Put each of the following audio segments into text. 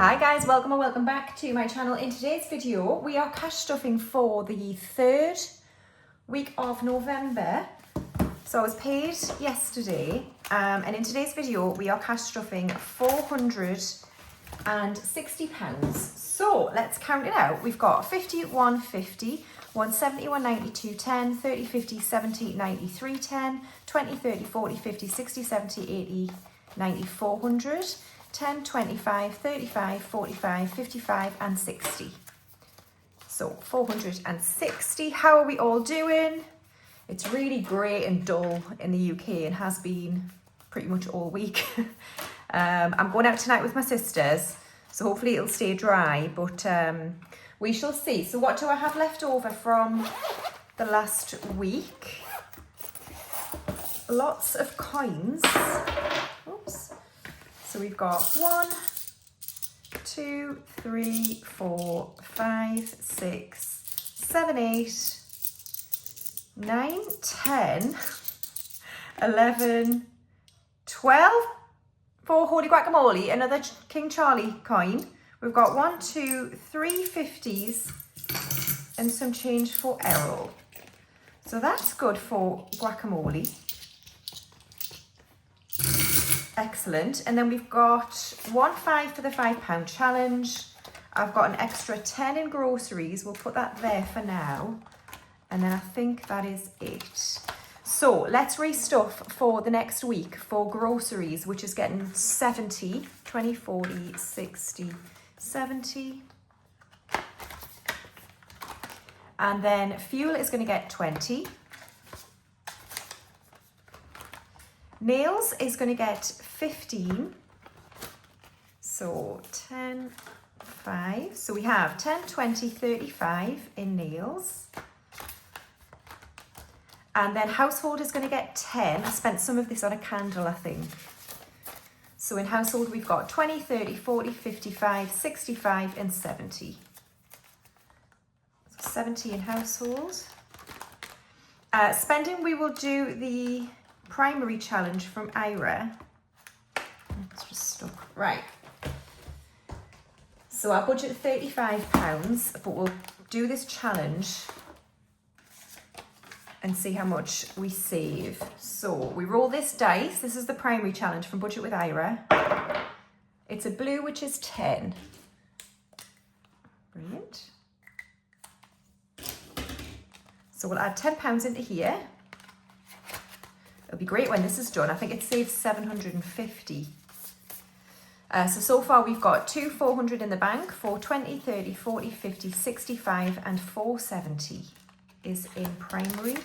Hi guys, welcome or welcome back to my channel. In today's video, we are cash stuffing for the third week of November. So I was paid yesterday, and in today's video, we are cash stuffing £460. So let's count it out. We've got 50, 150, 170, 190, 210, 30, 50, 70, 90, 310, 20, 30, 40, 50, 60, 70, 80, 90, 400, 10, 25, 35, 45, 55 and 60. So 460. How are we all doing? It's really grey and dull in the UK and has been pretty much all week. I'm going out tonight with my sisters, so hopefully it'll stay dry, but we shall see. So what do I have left over from the last week? Lots of coins. Oops. So we've got 1, 2, 3, 4, 5, 6, 7, 8, 9, 10, 11, 12 for Holy Guacamole, another King Charlie coin. We've got 1, 2, 3 50s and some change for Errol. So that's good for guacamole. Excellent. And then we've got 1 5 for the £5 challenge. I've got an extra 10 in groceries. We'll put that there for now. And then I think that is it. So let's restuff for the next week for groceries, which is getting 70, 20, 40, 60, 70. And then fuel is going to get 20. Nails is going to get 15. So 10, 5. So we have 10, 20, 35 in nails. And then household is going to get 10. I spent some of this on a candle, I think. So in household, we've got 20, 30, 40, 55, 65 and 70. So 70 in household. Spending, we will do the primary challenge from Ira. It's just stuck. Right. So our budget £35, but we'll do this challenge and see how much we save. So we roll this dice. This is the primary challenge from Budget with Ira. It's a blue, which is 10. Brilliant. So we'll add £10 into here. It'll be great when this is done. I think it saves 750. So far we've got 2 400 in the bank, 420, 30, 40, 50, 65 and 470 is in primary.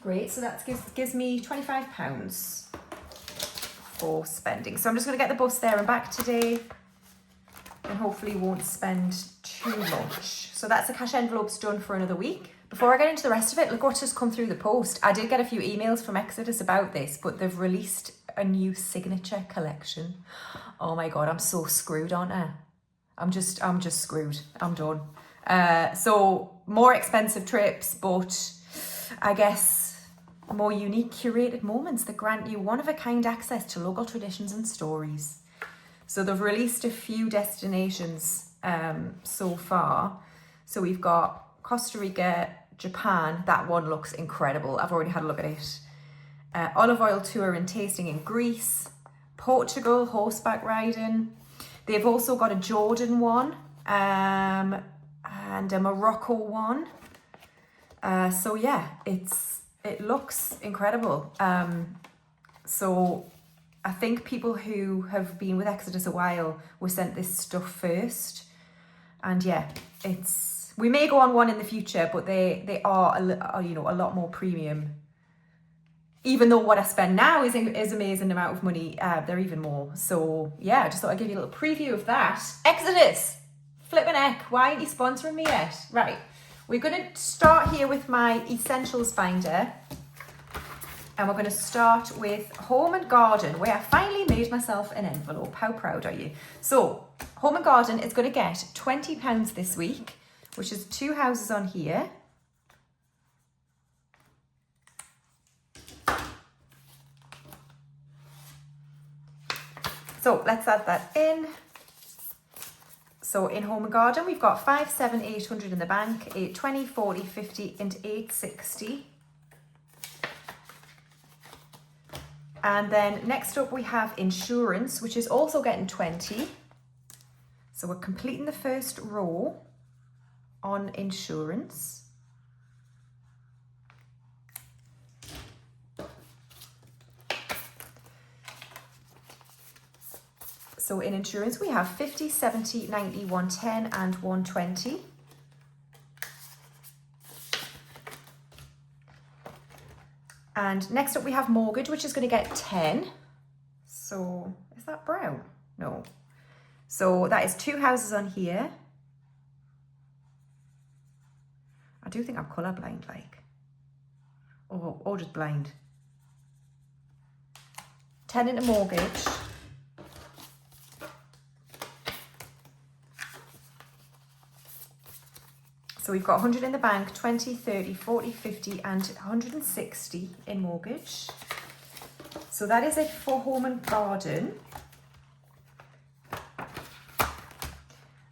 Great, so that gives me £25 for spending. So I'm just going to get the bus there and back today and hopefully won't spend too much. So that's the cash envelopes done for another week. Before I get into the rest of it, look what's just come through the post. I did get a few emails from Exodus about this, but they've released a new signature collection. Oh my God, I'm so screwed, aren't I? I'm just screwed. I'm done. So more expensive trips, but I guess more unique curated moments that grant you one-of-a-kind access to local traditions and stories. So they've released a few destinations so far. So we've got Costa Rica, Japan. That one looks incredible. I've already had a look at it. Olive oil tour and tasting in Greece. Portugal, horseback riding. They've also got a Jordan one and a Morocco one. So yeah, it looks incredible. So I think people who have been with Exodus a while were sent this stuff first. And yeah, we may go on one in the future, but they are a lot more premium. Even though what I spend now is amazing amount of money, they're even more. So yeah, I just thought I'd give you a little preview of that. Exodus, flippin' heck, why aren't you sponsoring me yet? Right, we're going to start here with my essentials binder. And we're going to start with Home and Garden, where I finally made myself an envelope. How proud are you? So Home and Garden is going to get £20 this week, which is 2 houses on here. So let's add that in. So in Home and Garden, we've got 5, 7, 800 in the bank, 8, 20, 40, 50, and 860. And then next up we have insurance, which is also getting 20. So we're completing the first row on insurance. So in insurance, we have 50, 70, 90, 110 and 120. And next up we have mortgage, which is going to get 10. So is that brown? No. So that is 2 houses on here. I do think I'm colourblind, like. Or just blind. 10 into mortgage. So we've got 100 in the bank, 20, 30, 40, 50 and 160 in mortgage. So that is it for Home and Garden.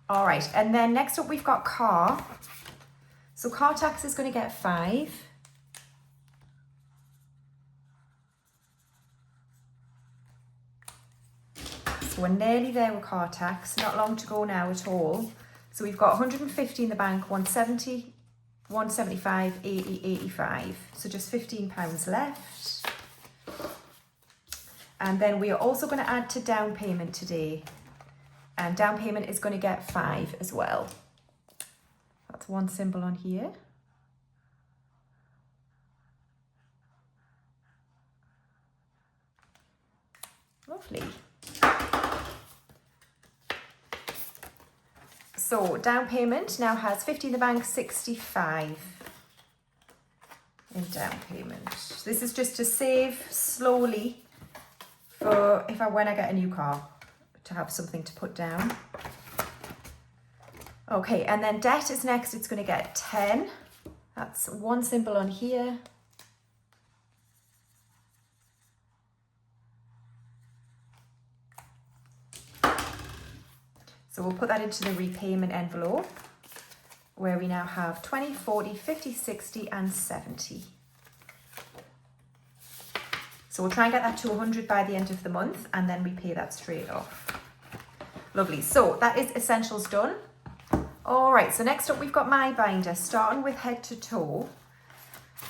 All right, and then next up we've got car. So car tax is going to get 5. So we're nearly there with car tax, not long to go now at all. So we've got 150 in the bank, 170, 175, 80, 85. So just £15 left. And then we are also going to add to down payment today. And down payment is going to get 5 as well. That's one symbol on here. Lovely. So down payment now has 50 in the bank, 65 in down payment. This is just to save slowly for when I get a new car, to have something to put down. Okay, and then debt is next. It's going to get 10. That's one symbol on here. So we'll put that into the repayment envelope, where we now have 20, 40, 50, 60 and 70. So we'll try and get that to 100 by the end of the month, and then we pay that straight off. Lovely. So that is essentials done. All right, so next up we've got my binder, starting with head to toe.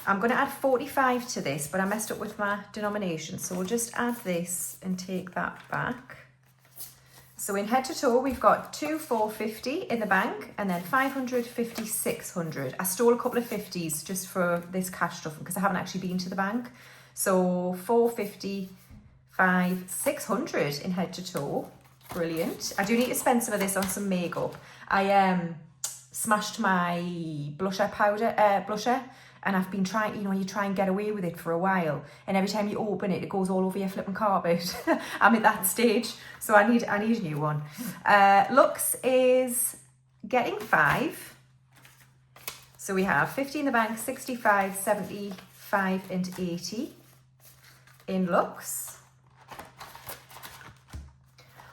I'm going to add 45 to this, but I messed up with my denomination. So we'll just add this and take that back. So in head to toe, we've got 2, 450 in the bank, and then 500, 50, 600. I stole a couple of 50s just for this cash stuff because I haven't actually been to the bank. So 450, 5, 600 in head to toe. Brilliant. I do need to spend some of this on some makeup. I smashed my blusher, and I've been trying, you try and get away with it for a while, and every time you open it, it goes all over your flipping carpet. I'm at that stage, so I need a new one. Looks is getting 5. So we have 50 in the bank, 65, 75 and 80 in looks.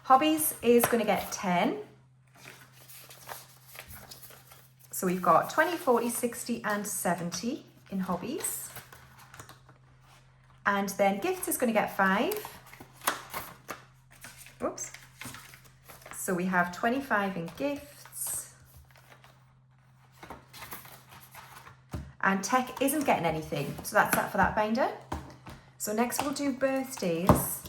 Hobbies is going to get 10. So we've got 20, 40, 60 and 70 in hobbies. And then gifts is going to get 5. Oops. So we have 25 in gifts. And tech isn't getting anything. So that's that for that binder. So next we'll do birthdays,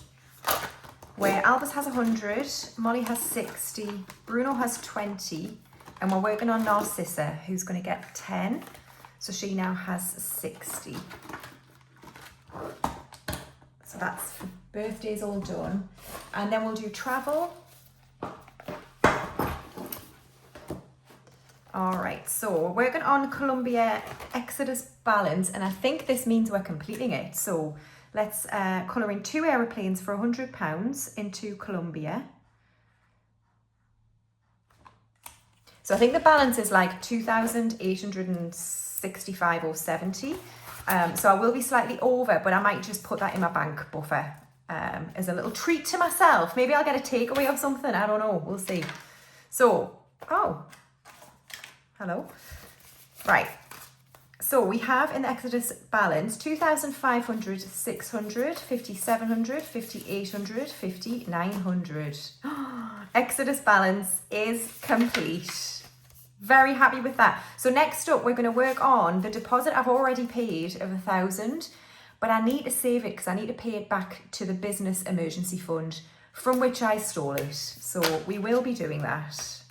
where Albus has 100, Molly has 60, Bruno has 20, and we're working on Narcissa, who's going to get 10. So she now has 60. So that's for birthdays all done. And then we'll do travel. All right, so we're working on Columbia Exodus balance, and I think this means we're completing it. So let's colour in 2 aeroplanes for £100 into Columbia. So I think the balance is like 2,865 or 70. So I will be slightly over, but I might just put that in my bank buffer as a little treat to myself. Maybe I'll get a takeaway or something. I don't know. We'll see. So, oh, hello. Right. So we have in the Exodus balance 2,500, 600, 5,700, 5,800, 5,900. Exodus balance is complete. Very happy with that. So next up, we're going to work on the deposit I've already paid of 1,000, but I need to save it because I need to pay it back to the business emergency fund from which I stole it. So we will be doing that.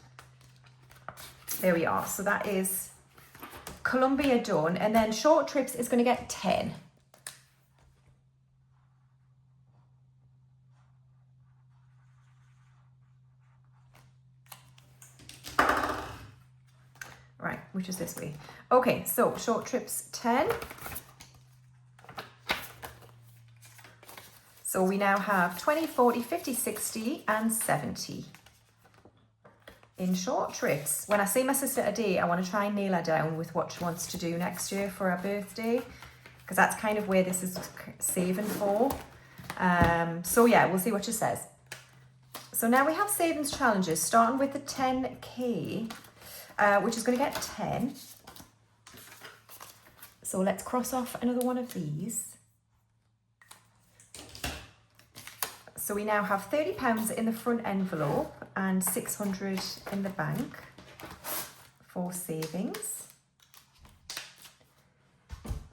There we are. So that is Colombia done, and then short trips is going to get 10. Right, which is this way. Okay, so short trips 10. So we now have 20, 40, 50, 60 and 70 in short trips. When I see my sister today, I want to try and nail her down with what she wants to do next year for her birthday, because that's kind of where this is saving for. So yeah, we'll see what she says. So now we have savings challenges, starting with the 10k, which is going to get 10. So let's cross off another one of these. So we now have £30 in the front envelope and 600 in the bank for savings.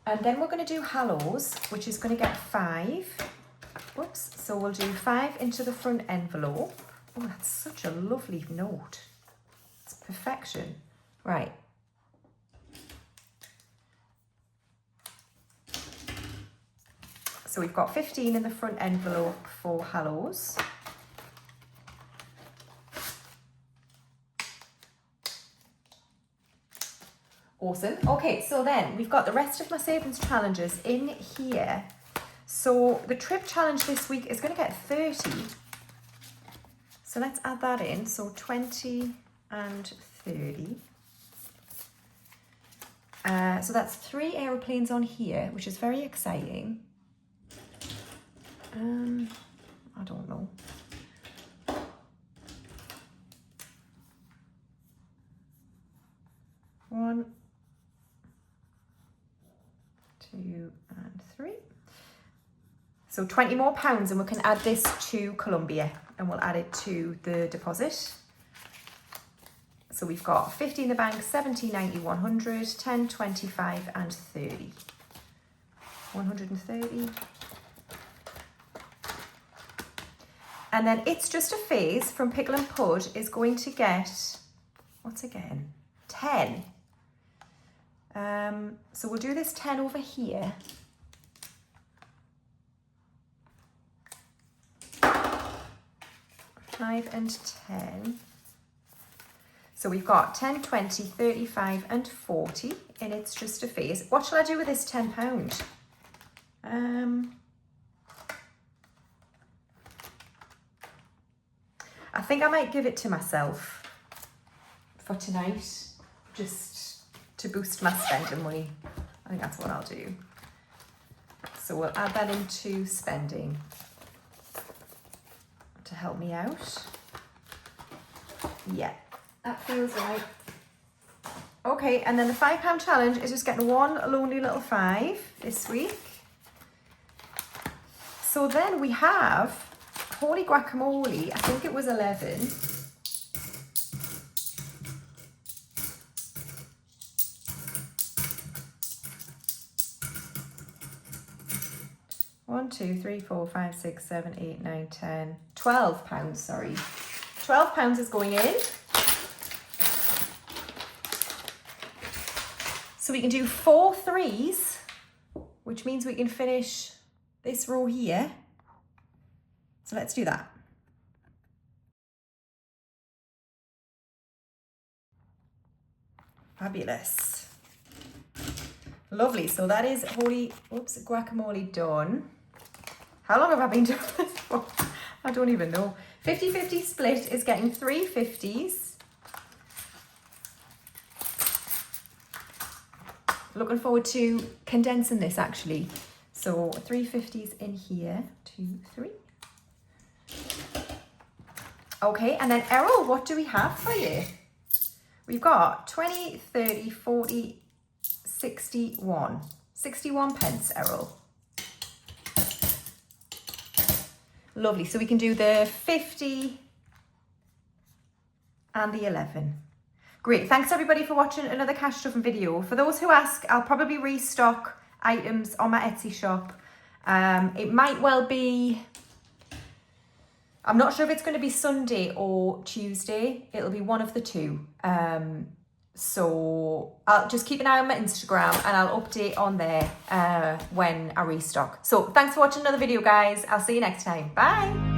And then we're going to do Hallows, which is going to get 5. Whoops. So we'll do 5 into the front envelope. Oh, that's such a lovely note. It's perfection. Right. So we've got 15 in the front envelope for Hallows. Awesome. Okay, so then we've got the rest of my savings challenges in here. So the trip challenge this week is going to get 30. So let's add that in. So 20 and 30. So that's 3 aeroplanes on here, which is very exciting. I don't know. One, 2 and 3. So 20 more pounds, and we can add this to Colombia, and we'll add it to the deposit. So we've got 50 in the bank, 70, 90, 100, 10, 25 and 30. 130. And then It's Just a Phase from Pickle and Pud is going to get, what's again? 10. So we'll do this 10 over here. 5 and 10. So we've got 10, 20, 35 and 40 in It's Just a Phase. What shall I do with this £10? I think I might give it to myself for tonight, just to boost my spending money. I think that's what I'll do. So we'll add that into spending to help me out. Yeah, that feels right. Okay, and then the £5 challenge is just getting one lonely little 5 this week. So then we have Holy Guacamole, I think it was 11. One, 2, 3, 4, 5, 6, 7, 8, 9, 10, £12, sorry. £12 is going in. So we can do 4 3s, which means we can finish this row here. So let's do that. Fabulous. Lovely. So that is Holy Guacamole done. How long have I been doing this for? I don't even know. 50-50 split is getting 3 50s. Looking forward to condensing this actually. So 3 50s in here. 2, 3. Okay, and then Errol, what do we have for you? We've got 20, 30, 40, 61. 61 pence, Errol. Lovely, so we can do the 50 and the 11. Great, thanks everybody for watching another cash stuffing video. For those who ask, I'll probably restock items on my Etsy shop. It might well be, I'm not sure if it's going to be Sunday or Tuesday. It'll be one of the two. So I'll just keep an eye on my Instagram and I'll update on there when I restock. So thanks for watching another video, guys. I'll see you next time. Bye.